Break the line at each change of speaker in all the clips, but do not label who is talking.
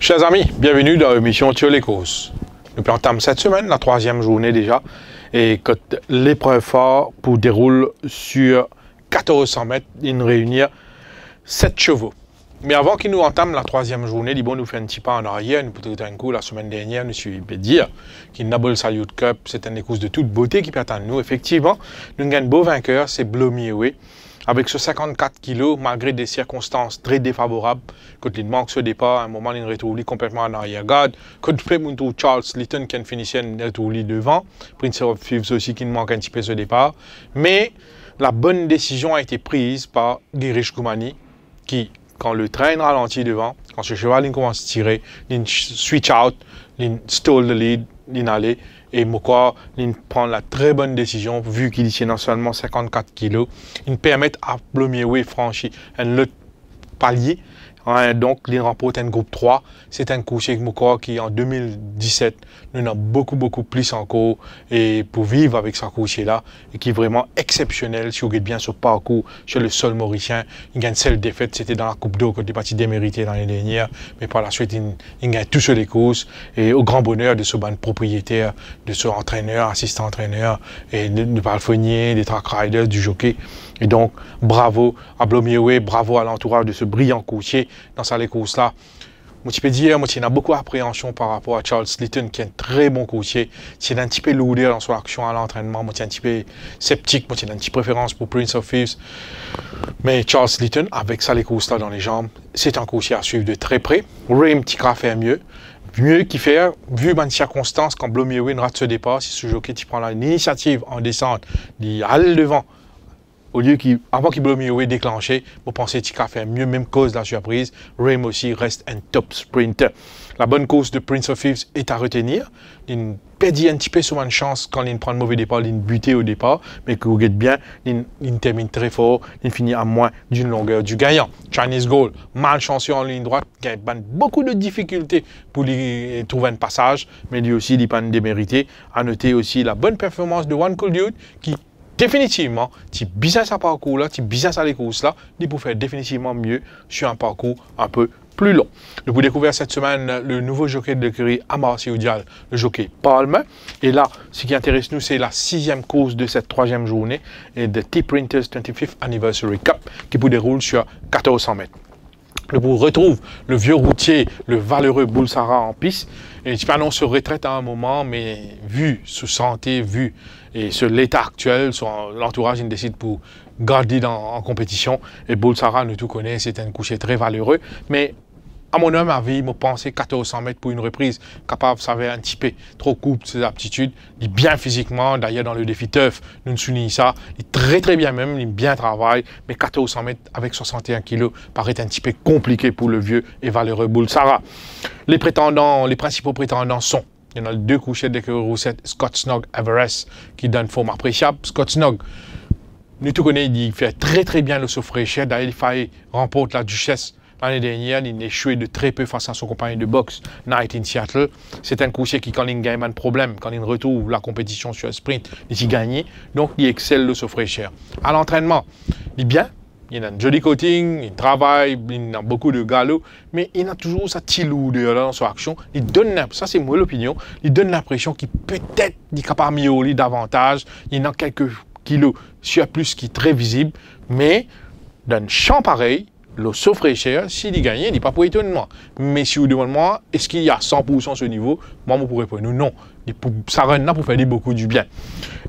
Chers amis, bienvenue dans l'émission Tio les courses. Nous entame cette semaine, la troisième journée déjà, et que l'épreuve phare pour déroule sur 1400 mètres, il nous réunit 7 chevaux. Mais avant qu'il nous entame la troisième journée, il nous fait un petit pas en arrière. Nous peut-être un coup la semaine dernière, nous suis dire qu'il n'a pas le Salut Cup, c'est une course de toute beauté qui peut attendre nous. Effectivement, nous avons un beau vainqueur, c'est Blomieway. Avec ce 54 kg, malgré des circonstances très défavorables, quand il manque ce départ, à un moment, il retrouve complètement en arrière-garde. Quand il fait Charles Litton qui finissait, il retrouve devant. Prince of Thieves aussi qui manque un petit peu ce départ. Mais la bonne décision a été prise par Girish Koumani qui, quand le train ralentit devant, quand ce cheval commence à tirer, il switch out, il stole the lead, il allait. Et Mokwa, il prend la très bonne décision, vu qu'il tient non seulement 54 kg, il permet à Blomieway franchir un autre palier. Donc, il remporte un groupe 3. C'est un coursier Mokwa qui, en 2017, nous avons beaucoup plus encore et pour vivre avec ce coursier-là, et qui est vraiment exceptionnel. Si vous regardez bien ce parcours sur le sol mauricien, il gagne seule défaite, c'était dans la Coupe d'eau, quand il est parti démérité l'année dernière, mais par la suite, il gagne tout sur les courses, et au grand bonheur de ce ban propriétaire, de ce entraîneur, assistant-entraîneur, et de palefrenier, des track riders, du jockey. Et donc, bravo à Blomieway, bravo à l'entourage de ce brillant coursier dans ces courses-là. Je peux dire, moi, il y a beaucoup d'appréhension par rapport à Charles Litton, qui est un très bon coursier. Il est un petit peu lourd dans son action à l'entraînement. Moi, il est un petit peu sceptique. Moi, il a une petite préférence pour Prince of Thieves. Mais Charles Litton, avec ça, les courses-là dans les jambes, c'est un coursier à suivre de très près. Ray Mtika fait mieux. Mieux qu'il fait, vu les circonstances, quand Blomieway rate ce départ, si ce jockey qui prend l'initiative en descente, il allait devant. Au lieu avant qu'il Blomieway déclenché, vous pensez qu'il a fait mieux, même cause de la surprise. Rame aussi reste un top sprinter. La bonne course de Prince of Thieves est à retenir. Il perdit un petit peu souvent de chance quand il prend un mauvais départ, il buté au départ, mais que vous regardez bien, il termine très fort, il finit à moins d'une longueur du gagnant. Chinese Gold, malchanceux en ligne droite, qui a beaucoup de difficultés pour lui trouver un passage, mais lui aussi, il n'est pas démérité. À noter aussi la bonne performance de One Cool Dude, qui définitivement, si bien ça parcours là, si bien ça les courses là, il peut faire définitivement mieux sur un parcours un peu plus long. Nous pouvons découvrir cette semaine le nouveau jockey de l'écurie Amarcio Dial, le jockey Palmer. Et là, ce qui intéresse nous, c'est la 6e course de cette 3e journée et de T-Printers 25th Anniversary Cup qui peut dérouler sur 1400 mètres. Nous retrouve le vieux routier, le valeureux Bulsara en piste. Et Tipano se retraite à un moment, mais vu sa santé, vu et sur l'état actuel, l'entourage il décide pour garder en compétition. Et Bulsara, nous tout connaît, c'est un coucher très valeureux. Mais à mon homme, à vie, je pensais 1400 mètres pour une reprise, capable, ça avait un petit peu trop coupe ses aptitudes. Il est bien physiquement, d'ailleurs dans le défi TUF, nous soulignons ça. Il est très bien même, il bien travaille, mais 1400 mètres avec 61 kg paraît un petit peu compliqué pour le vieux et valeureux Bulsara. Les principaux prétendants sont, il y en a 2 couchers de Roussette, Scott Snug Everest, qui donne forme appréciable. Scott Snug, nous tout connaissons, il fait très bien le saut fraîcheur. D'ailleurs, il fallait remporter la Duchesse. L'année dernière, il a échoué de très peu face à son compagnon de boxe, Night in Seattle. C'est un coursier qui, quand il gagne un problème, quand il retrouve la compétition sur un sprint, il gagne. Donc, il excelle le saut fraîcheur. À l'entraînement, il est bien. Il a un joli coating, il travaille, il a beaucoup de galop, mais il a toujours sa petite lourdeur dans son action. Il donne, ça c'est moi l'opinion, il donne l'impression qu'il peut-être est capable de miauler davantage. Il a quelques kilos surplus qui est très visible, mais d'un champ pareil, le saut fraîcheur, s'il y gagne, il n'est pas pour étonnement. Mais si vous demandez moi, est-ce qu'il y a 100% ce niveau? Moi, je pourrais répondre non. Ça rend là pour faire beaucoup du bien.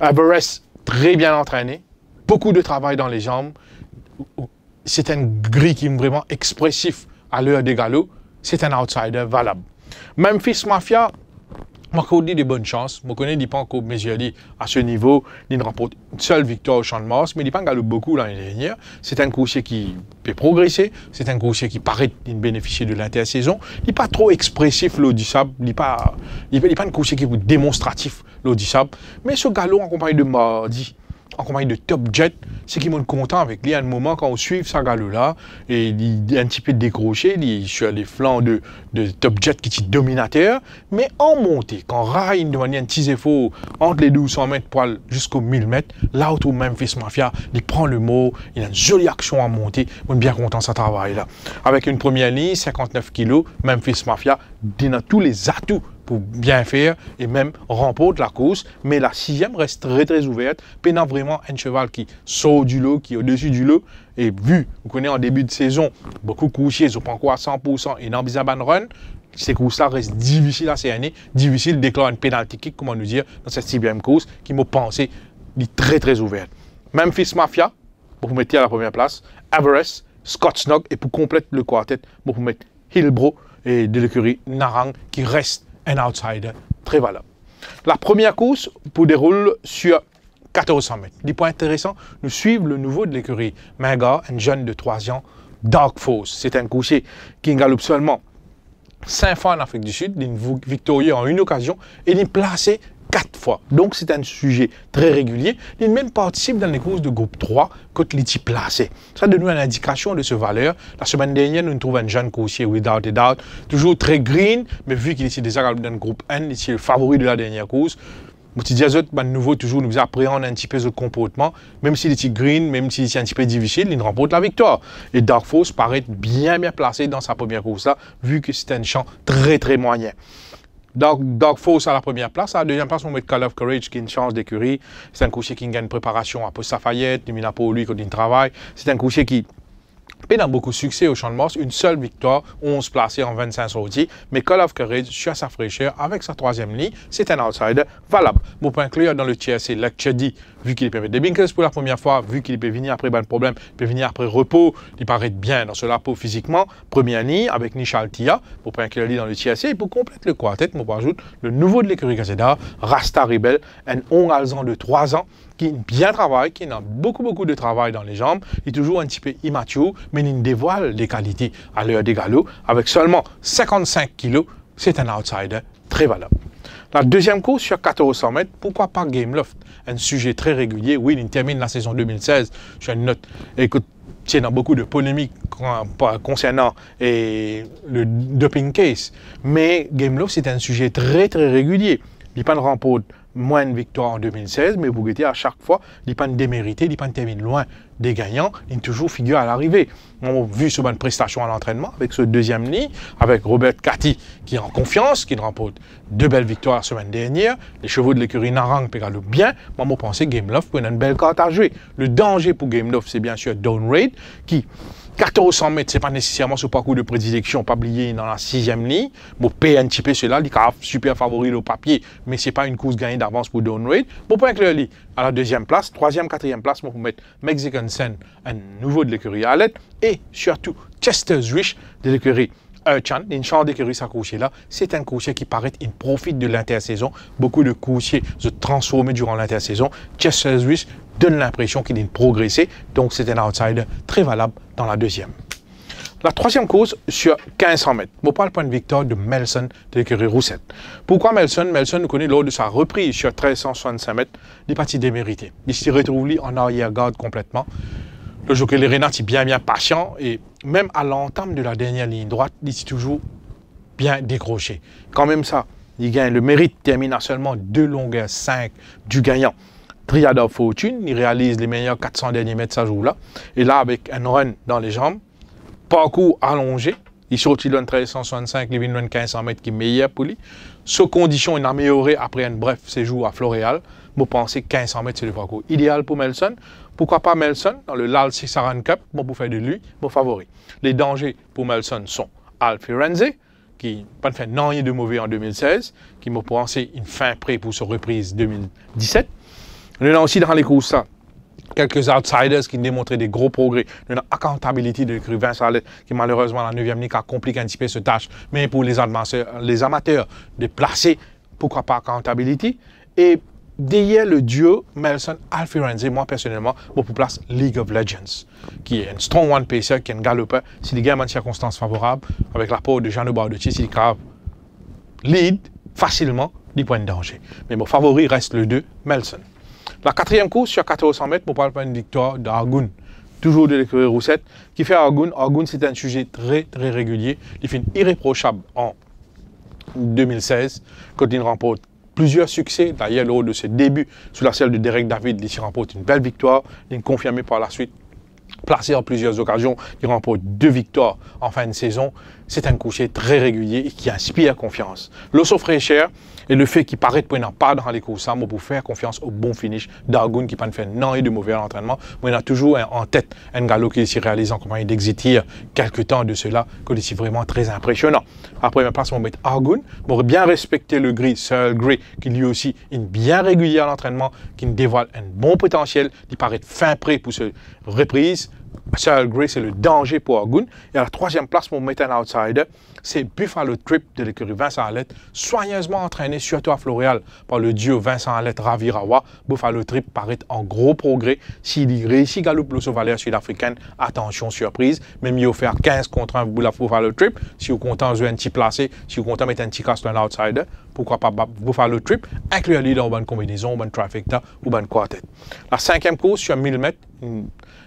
Everest, très bien entraîné, beaucoup de travail dans les jambes. C'est un gris qui est vraiment expressif à l'heure des galops. C'est un outsider valable. Memphis Mafia, moi, je dis de bonnes chances. Je connais pas encore mesuré à ce niveau. Il remporte une seule victoire au Champ de Mars, mais il n'a pas galope beaucoup l'année dernière. C'est un coursier qui peut progresser. C'est un coursier qui paraît bénéficier de l'intersaison. Il n'est pas trop expressif, l'eau du sable. Il n'est pas un coursier qui est démonstratif, l'eau du sable. Mais ce galop en compagnie de Mardi, en compagnie de Top Jet, c'est qui m'ont content avec lui à un moment quand on suit sa galop-là, et il est un petit peu décroché, il est sur les flancs de Top Jet qui est dominateur, mais en montée, quand Ryan demande un petit effort entre les 1200 mètres poil jusqu'aux 1000 mètres, là où Memphis Mafia, il prend le mot, il a une jolie action à monter, on est bien content de ce travail-là. Avec une première ligne, 59 kg, Memphis Mafia, il a tous les atouts pour bien faire et même remporte la course, mais la sixième reste très ouverte, pénant vraiment un cheval qui sort du lot, qui est au-dessus du lot, et vu, vous connaissez en début de saison, beaucoup de coursiers, ils ont pas encore à 100%, et dans Bizaban Run, ces courses-là restent difficiles à cerner, difficiles de déclarer une pénalité kick, comment nous dire, dans cette sixième course, qui m'a pensé, est très ouverte. Memphis Mafia, pour vous mettre à la première place, Everest, Scott Snug, et pour compléter le quartet, pour vous mettre Hillbro, et de l'écurie Narang, qui reste un outsider très valable. La première course pour déroule sur 1400 mètres. Des points intéressants, nous suivons le nouveau de l'écurie Manga, un jeune de 3 ans, Dark Force. C'est un coursier qui galope seulement 5 fois en Afrique du Sud, il est victorieux en une occasion et il est placé 4 fois. Donc c'est un sujet très régulier. Il même participe dans les courses de groupe 3 quand il est placé. Ça donne nous une indication de ce valeur. La semaine dernière, nous trouvons un jeune coursier, without a doubt, toujours très green, mais vu qu'il est déjà dans le groupe N, il est le favori de la dernière course. Nouveau, toujours nous appréhende un petit peu ce comportement, même s'il est green, même s'il est un petit peu difficile, il remporte la victoire. Et Dark Force paraît bien placé dans sa première course-là, vu que c'est un champ très moyen. Dark Force à la première place. À la deuxième place, on met Call of Courage qui a une chance d'écurie. C'est un coursier qui gagne préparation à Post-Lafayette, il pour lui quand il travaille. C'est un coursier qui a beaucoup de succès au Champ de Mars, une seule victoire, 11 placés en 25 sorties, mais Call of Courage, sur sa fraîcheur, avec sa troisième ligne, c'est un outsider valable. Mon point inclure dans le tiers, c'est Luck-Cheddi, vu qu'il peut mettre des Binkers pour la première fois, vu qu'il peut venir après bon problème, il peut venir après repos, il paraît bien dans ce lapot physiquement, première ligne avec Nishal Tia, mon point inclure dans le tiers, et pour compléter le quartet, mon point ajoute le nouveau de l'écurie Gazeta, Rasta Rebel, un Ongalzan de 3 ans, qui bien travaille, qui a beaucoup de travail dans les jambes, il est toujours un petit peu immature, mais il dévoile des qualités à l'heure des galops. Avec seulement 55 kg, c'est un outsider très valable. La deuxième course sur 1400 mètres, pourquoi pas Gameloft? Un sujet très régulier. Oui, il termine la saison 2016 sur une note. Écoute, il y a beaucoup de polémiques concernant le doping case, mais Gameloft, c'est un sujet très régulier. Il pas de remporte moins de victoires en 2016, mais vous guettez à chaque fois, il n'est pas démérité, il n'est pas termine loin des gagnants, il toujours figure à l'arrivée. On a vu sur une prestation à l'entraînement avec ce deuxième ligne, avec Robert Cathy qui est en confiance, qui remporte 2 belles victoires la semaine dernière. Les chevaux de l'écurie Narang pégale bien. Moi, je pense que Gameloft peut une belle carte à jouer. Le danger pour Gameloft, c'est bien sûr Downraid, qui 1400 mètres, ce n'est pas nécessairement ce parcours de prédilection, pas oublié dans la 6e ligne. Bon, paye un petit peu cela, il est super favori au papier, mais ce n'est pas une course gagnée d'avance pour Downraid. Bon, point que le à la 2e place, 3e, 4e place, pour mettre Mexican Sen, un nouveau de l'écurie Alette, et surtout Chester's Wish de l'écurie Urchan, une chance d'écurie s'accrocher là, c'est un coursier qui paraît, il profite de l'intersaison. Beaucoup de coursiers se transforment durant l'intersaison. Chester's Wish donne l'impression qu'il est progressé, donc c'est un outsider très valable dans la deuxième. La troisième course sur 1500 mètres. On parle point de victoire de Melson de l'écurie Roussette. Pourquoi Melson? Melson nous connaît lors de sa reprise sur 1365 mètres, il est parti démérité. Il s'y retrouve en arrière-garde complètement. Le jockey les Renat est bien patient et même à l'entame de la dernière ligne droite, il est toujours bien décroché. Quand même ça, il gagne le mérite, termine à seulement 2 longueurs 5 du gagnant. Triad of Fortune, il réalise les meilleurs 400 derniers mètres ça joue là. Et là, avec un run dans les jambes, parcours allongé, il sortit le 1365, il vient le 1500 mètres qui est meilleur pour lui. Sous condition, il a amélioré après un bref séjour à Floréal. Vous pensez que 1500 mètres, c'est le parcours idéal pour Melson. Pourquoi pas Melson dans le Lal Cisaran Cup, pour faire de lui mon favori. Les dangers pour Melson sont Al Firenze, qui n'a pas fait rien de mauvais en 2016, qui m'a pensé une fin prêt pour sa reprise 2017. On a aussi dans les courses ça, quelques outsiders qui démontraient des gros progrès. On a Accountability de l'écurie Vincent Alette, qui malheureusement la 9e ligne a compliqué un petit peu cette tâche. Mais pour les amateurs de placer, pourquoi pas Accountability. Et derrière le duo Melson-Al Firenze, moi personnellement, je place League of Legends, qui est un strong one pacer, qui est un galopeur. Si les gars ont une circonstance favorable, avec l'apport de Jean Bauducci, il capable lead facilement des points de danger. Mais mon favori reste le 2, Melson. La quatrième course sur 1400 mètres, on parle pas d'une victoire d'Argoun. Toujours de l'écurie Roussette, qui fait Argoun. Argoun, c'est un sujet très régulier. Il fait irréprochable en 2016, quand il remporte plusieurs succès. D'ailleurs, lors de ses débuts sous la selle de Derek David, il s'y remporte une belle victoire. Il est confirmé par la suite, placé en plusieurs occasions. Il remporte 2 victoires en fin de saison. C'est un coursier très régulier et qui inspire confiance. L'osso fraîcheur et le fait qu'il paraît pour n'a pas dans les courses, pour faire confiance au bon finish d'Argoun qui peut faire non et de mauvais entraînement. Mais on a toujours en tête un galop qui s'y réalise en compagnie d'Exitir quelques temps de cela, que c'est vraiment très impressionnant. Après ma place, on va mettre Argoun, pour bien respecter le gris, Seul Grey, qui lui aussi est bien régulier à l'entraînement, qui nous dévoile un bon potentiel, qui paraît fin prêt pour se reprise. Seul Grey, c'est le danger pour Argoun. Et à la troisième place, pour mettre un outsider, c'est Buffalo Trip de l'écurie Vincent Alette, soigneusement entraîné surtout à Floréal par le duo Vincent Alette-Ravi Rawa. Buffalo Trip paraît en gros progrès. S'il réussit galope l'osso valeur sud-africaine, attention surprise, même mieux faire 15 contre 1 pour la Buffalo Trip. Si vous comptez en jouer un petit placé, si vous comptez mettre un petit casse un outsider, pourquoi pas Buffalo Trip, incluez-le dans une bonne combinaison, une bonne trifecta ou une bonne quartet. La cinquième course sur 1000 mètres,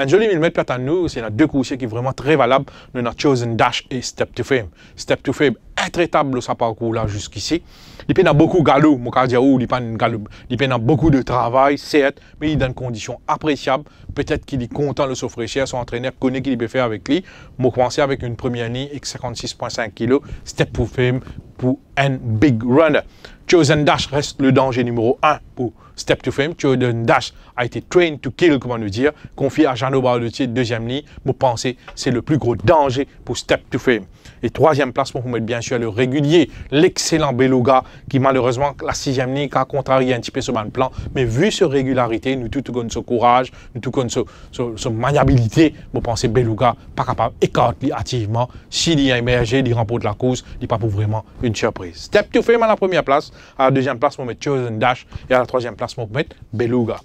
un joli 1000 mètres plate à nous, c'est deux coursiers qui sont vraiment très valables de notre Chosen Dash et Step to Fame. Step to Fame, intraitable sa parcours là jusqu'ici. Il y a beaucoup de galop, mon cardio, il y a beaucoup de travail, certes, mais il est dans une condition appréciable. Peut-être qu'il est content de s'offrir, son entraîneur connaît qu'il peut faire avec lui. Moi, commencer avec une première ligne avec 56,5 kg, Step to Fame pour un big runner. Chosen Dash reste le danger numéro 1 pour Step to Fame. Chosen Dash a été trained to kill, comment nous dire, confié à Jeannot Barlotier, deuxième ligne. Vous pensez c'est le plus gros danger pour Step to Fame. Et troisième place, pour vous mettre bien sûr le régulier, l'excellent Beluga, qui malheureusement, la sixième ligne, a contrarié un petit peu sur le plan. Mais vu sa régularité, nous tout connaissons son courage, nous tout connaissons son maniabilité, vous pensez Beluga, pas capable d'écarter activement. S'il y a émergé, il remporte la course, il n'est pas pour vraiment une surprise. Step to Fame à la première place, à la deuxième place, on va mettre Chosen Dash, et à la troisième place, on va mettre Beluga.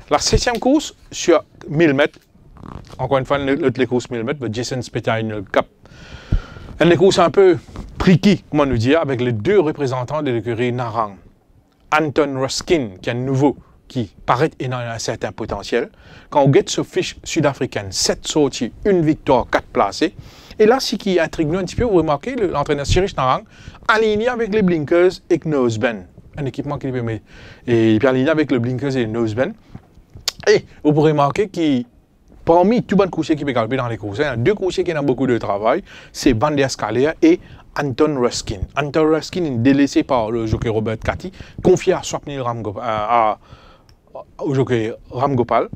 La septième course, sur 1000 mètres, encore une fois, les courses 1000 mètres, le Jason Spetaniel Cup. Une course un peu tricky, comment nous dire, avec les deux représentants de l'écurie Narang. Anton Ruskin, qui est un nouveau, qui paraît ayant un certain potentiel. Quand on get ce fiche sud-africaine, 7 sorties, 1 victoire, 4 placés. Et là, ce qui intrigue nous un petit peu, vous remarquez, l'entraîneur Sirish Narang, aligné avec les blinkers et le noseband. Un équipement qu'il peut mettre. Et il est aligné avec le blinkers et le noseband. Et vous pourrez remarquer qu'il parmi tous les coursiers qui peuvent galoper dans les courses, il y a deux coursiers qui ont beaucoup de travail, c'est Van der Scaler et Anton Ruskin. Anton Ruskin est délaissé par le jockey Robert Cathy, confié à Swapnil au jockey Ram Gopal.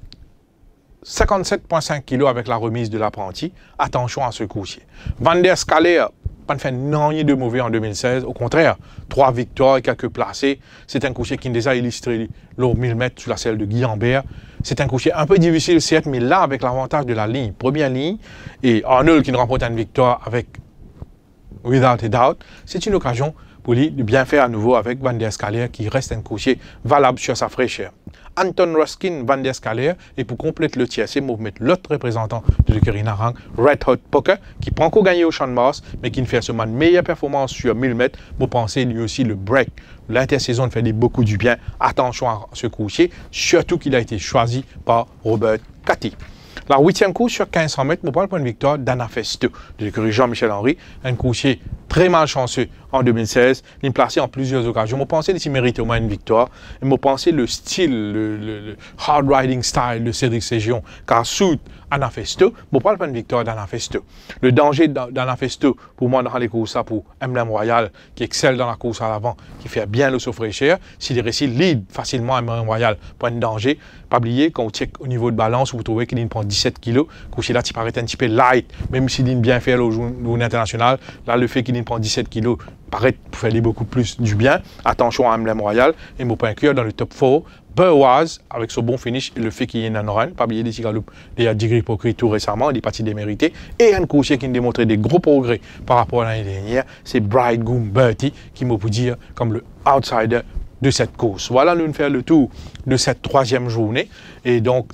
57,5 kg avec la remise de l'apprenti. Attention à ce coursier. Van der Scaler pas fait rien de mauvais en 2016. Au contraire, 3 victoires et quelques placés. C'est un coursier qui a déjà illustré l'eau 1000 mètres sous la selle de Guy Ambert. C'est un coursier un peu difficile, certes, mais là, avec l'avantage de la ligne, première ligne, et Arnold qui nous remporte une victoire avec Without a Doubt, c'est une occasion pour lui de bien faire à nouveau avec Van der Scaler qui reste un coursier valable sur sa fraîcheur. Anton Ruskin, Van der Scaler, et pour compléter le tiers, c'est pour mettre l'autre représentant de l'écurie Narang, Red Hot Poker, qui prend qu'au gagner au Champ de Mars, mais qui ne fait seulement une meilleure performance sur 1000 mètres, pour penser lui aussi le break. L'intersaison fait beaucoup du bien. Attention à ce coursier, surtout qu'il a été choisi par Robert Cathy. La 8e course sur 1500 mètres, on parle pour une victoire d'Anafesto, de l'écurie Jean-Michel Henry, un coursier très malchanceux en 2016, il est placé en plusieurs occasions. Je pensais qu'il méritait au moins une victoire. Et je pensais le style, le hard riding style de Cédric Ségion, car sous Anafesto, je parle pas d'une victoire d'Anafesto. Le danger d'Anafesto, pour moi, dans les courses, pour Emblème Royal, qui excelle dans la course à l'avant, qui fait bien le fraîcheur, s'il réussit lead facilement Emblème Royal, pas de danger. Pas oublier, quand vous check au niveau de balance, vous trouvez qu'il prend 17 kg, que là, il paraît un petit peu light, même s'il est bien fait au journée international, là, le fait qu'il prend 17 kg, paraît faire beaucoup plus du bien. Attention à Emblème Royal, et mon point inclure dans le top 4, Burwaz, avec son bon finish, et le fait qu'il y ait un orange, pas oublier des cigaloupes, il a Digri Pokri tout récemment, il est parti démérité, et un coursier qui a démontré des gros progrès par rapport à l'année dernière, c'est Bright Goom Bertie, qui m'a pu dire comme le outsider de cette course. Voilà, nous faire le tour de cette 3e journée, et donc,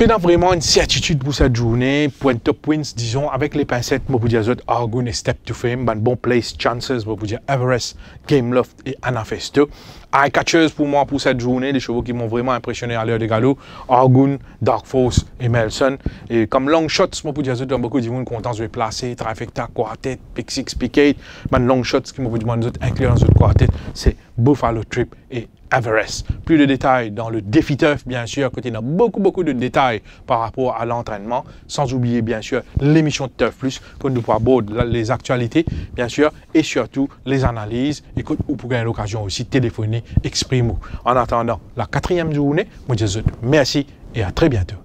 Puis, vraiment une certitude pour cette journée, pour un top wins, disons, avec les pincettes, je vous dire Argoon et Step to Fame, ben bon place, chances, je vous dire Everest, Gameloft et Anafesto. Eye catchers pour moi pour cette journée, des chevaux qui m'ont vraiment impressionné à l'heure des galops, Argoon, Dark Force et Melson. Et comme long shots, je vous dire beaucoup de monde content de placer, Trifecta, Quartet, Pick 6, Pick 8, ben long shots qui m'ont dit inclure dans Quartet, c'est Buffalo Trip et Everest. Plus de détails dans le défi turf, bien sûr, côté a beaucoup de détails par rapport à l'entraînement, sans oublier, bien sûr, l'émission de Turf Plus, que nous pourrons aborder les actualités, bien sûr, et surtout les analyses, et que vous pourrez l'occasion aussi de téléphoner, exprimer. En attendant la 4e journée, moi je vous dis merci et à très bientôt.